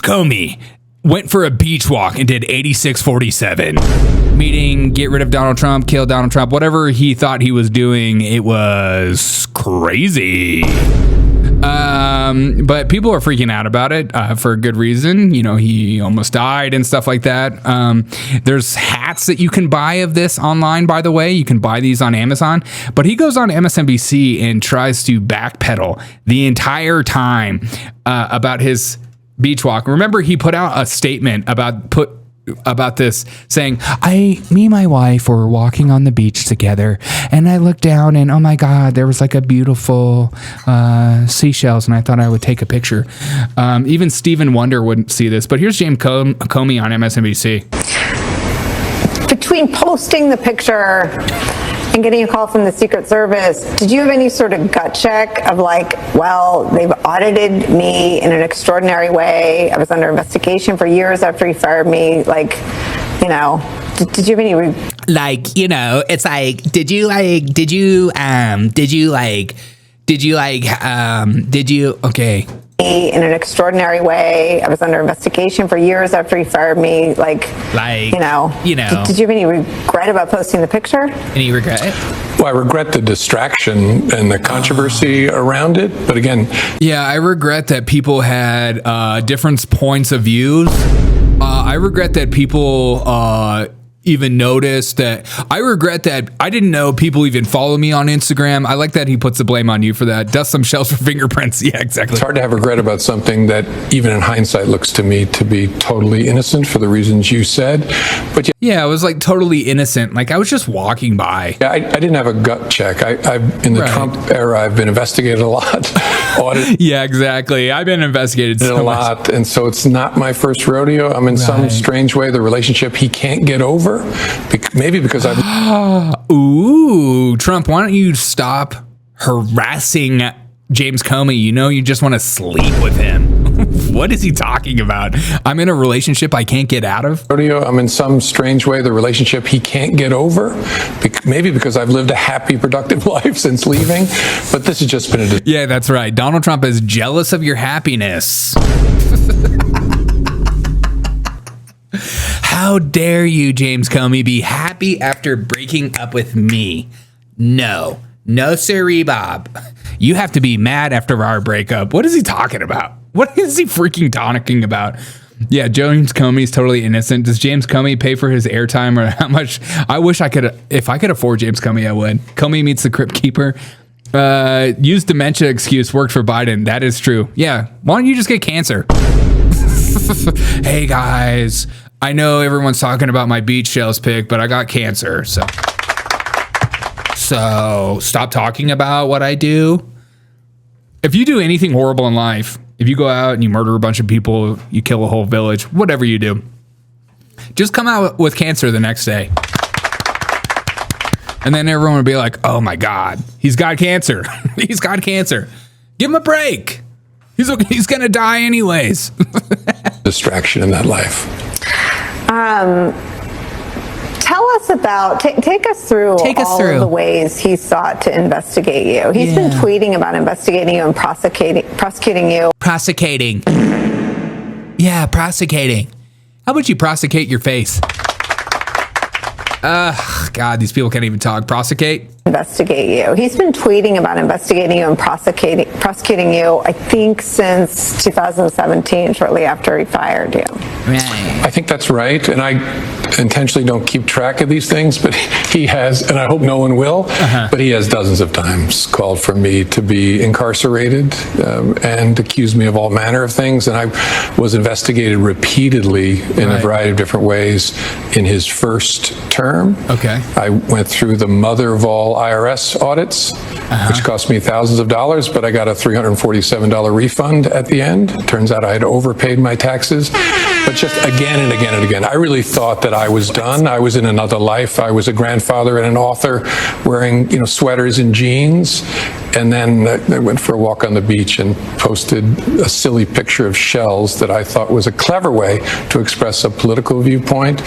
Comey went for a beach walk and did 86-47. Meaning, get rid of Donald Trump, kill Donald Trump, whatever he thought he was doing, it was crazy. But people are freaking out about it for a good reason. You know, he almost died and stuff like that. There's hats that you can buy of this online, by the way. You can buy these on Amazon. But he goes on MSNBC and tries to backpedal the entire time about his beach walk. Remember, he put out a statement about this saying, me and my wife were walking on the beach together and I looked down and oh my God, there was like a beautiful seashells and I thought I would take a picture. Even Stephen Wonder wouldn't see this, but here's James Comey on MSNBC. Between posting the picture and getting a call from the Secret Service, did you have any sort of gut check of like, well, they've audited me in an extraordinary way. I was under investigation for years after he fired me. Like, you know, did you have any? Like, you know, it's like, did you, okay. In an extraordinary way. I was under investigation for years after he fired me. Like you know. Did you have any regret about posting the picture? Any regret? Well, I regret the distraction and the controversy around it. But again, yeah, I regret that people had different points of views. I regret that people even noticed that. I regret that I didn't know people even follow me on Instagram. I like that he puts the blame on you for that. Dust some shells for fingerprints. Yeah, exactly. It's hard to have regret about something that even in hindsight looks to me to be totally innocent for the reasons you said. But yeah, it was like totally innocent. Like I was just walking by. Yeah, I didn't have a gut check. In the Trump era, I've been investigated a lot. Audited. Yeah, exactly. I've been investigated so a lot. much. And so it's not my first rodeo. I'm in some strange way the relationship he can't get over. Maybe because I've... Ooh, Trump, why don't you stop harassing James Comey? You know, you just want to sleep with him. What is he talking about? I'm in a relationship I can't get out of? I'm in some strange way the relationship he can't get over. Maybe because I've lived a happy, productive life since leaving. But this has just been a... Yeah, that's right. Donald Trump is jealous of your happiness. How dare you, James Comey, be happy after breaking up with me? No, sirree, Bob. You have to be mad after our breakup. What is he talking about? What is he freaking talking about? Yeah, James Comey's totally innocent. Does James Comey pay for his airtime or how much? I wish I could. If I could afford James Comey, I would. Comey meets the Crypt Keeper. Use dementia excuse worked for Biden. That is true. Yeah. Why don't you just get cancer? Hey guys, I know everyone's talking about my beach shells pic, but I got cancer. So stop talking about what I do. If you do anything horrible in life, if you go out and you murder a bunch of people, you kill a whole village, whatever you do, just come out with cancer the next day. And then everyone would be like, oh my God, he's got cancer. He's got cancer. Give him a break. He's going to die anyways. Distraction in that life. Tell us about, take us through all of the ways he sought to investigate you. He's been tweeting about investigating you and prosecuting you. Prosecuting. Yeah, prosecuting. How about you prosecute your face? God, these people can't even talk. Prosecute? Investigate you. He's been tweeting about investigating you and prosecuting you, I think, since 2017, shortly after he fired you. Right. I think that's right. And I intentionally don't keep track of these things, but he has, and I hope no one will, but he has dozens of times called for me to be incarcerated and accused me of all manner of things. And I was investigated repeatedly in a variety of different ways in his first term. Okay. I went through the mother of all IRS audits, which cost me thousands of dollars, but I got a $347 refund at the end. Turns out I had overpaid my taxes. But just again and again and again, I really thought that I was done. I was in another life. I was a grandfather and an author wearing, sweaters and jeans. And then I went for a walk on the beach and posted a silly picture of shells that I thought was a clever way to express a political viewpoint.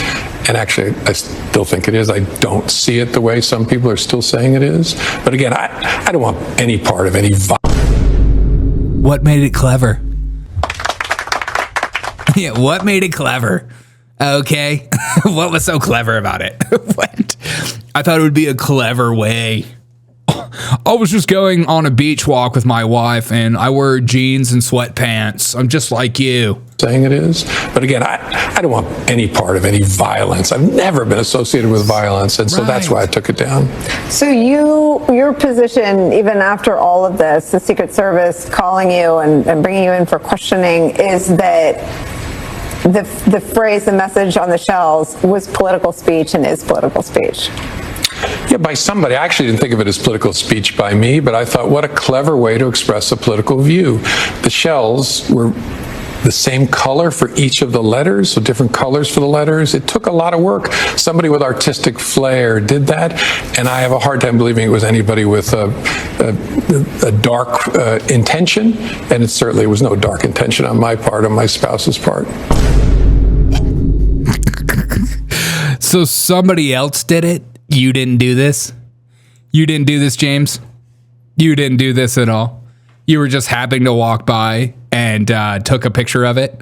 And actually, I still think it is. I don't see it the way some people are still saying it is. But again, I don't want any part of any violence. What made it clever? Yeah, what made it clever? Okay. What was so clever about it? What? I thought it would be a clever way. I was just going on a beach walk with my wife and I wear jeans and sweatpants. I'm just like you. Saying it is. But again, I don't want any part of any violence. I've never been associated with violence. And so that's why I took it down. So your position, even after all of this, the Secret Service calling you and bringing you in for questioning, is that the phrase, the message on the shells was political speech and is political speech. Yeah, by somebody. I actually didn't think of it as political speech by me, but I thought, what a clever way to express a political view. The shells were the same color for each of the letters, so different colors for the letters. It took a lot of work. Somebody with artistic flair did that, and I have a hard time believing it was anybody with a dark intention, and it certainly was no dark intention on my part, on my spouse's part. So somebody else did it? You didn't do this? You didn't do this, James? You didn't do this at all? You were just happening to walk by and took a picture of it?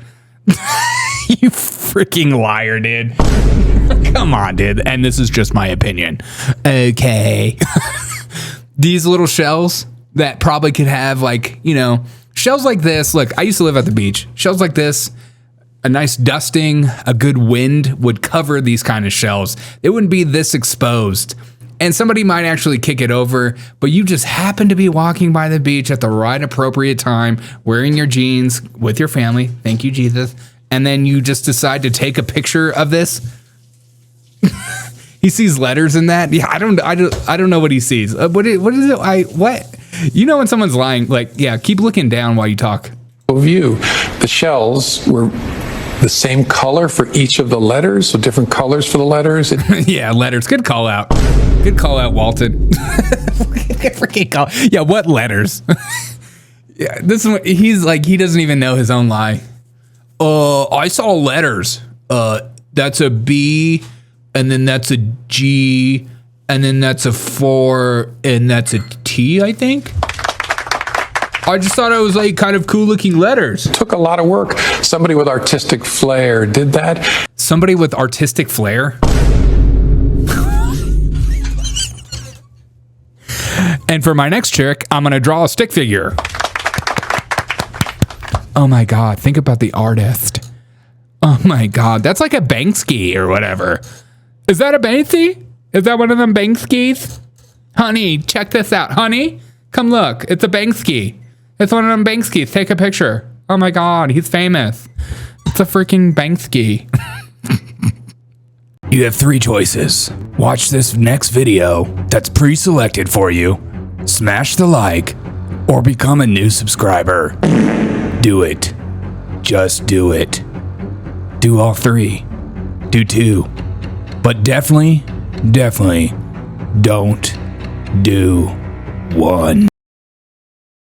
You freaking liar, dude. Come on, dude. And this is just my opinion. Okay. These little shells that probably could have, like, you know, shells like this. Look, I used to live at the beach. Shells like this. A nice dusting, a good wind would cover these kind of shells. It wouldn't be this exposed. And somebody might actually kick it over, but you just happen to be walking by the beach at the right appropriate time, wearing your jeans with your family. Thank you, Jesus. And then you just decide to take a picture of this. He sees letters in that. Yeah, I don't know what he sees. What is it? What? You know when someone's lying, like, yeah, keep looking down while you talk. View. The shells were the same color for each of the letters, so different colors for the letters. Yeah, letters. Good call out. Good call out, Walton. Freaking call. Yeah, what letters? Yeah, this one. He's like, he doesn't even know his own lie. I saw letters. That's a B, and then that's a G, and then that's a 4, and that's a T, I think. I just thought it was like kind of cool looking letters. It took a lot of work. Somebody with artistic flair did that. Somebody with artistic flair? And for my next trick, I'm going to draw a stick figure. Oh my God, think about the artist. Oh my God, that's like a Banksy or whatever. Is that a Banksy? Is that one of them Bankskis? Honey, check this out. Honey, come look. It's a Banksy. It's one of them Bankskis. Take a picture. Oh my God, he's famous. It's a freaking Banksy. You have 3 choices. Watch this next video that's pre-selected for you. Smash the like or become a new subscriber. Do it. Just do it. Do all 3. Do 2. But definitely don't do 1.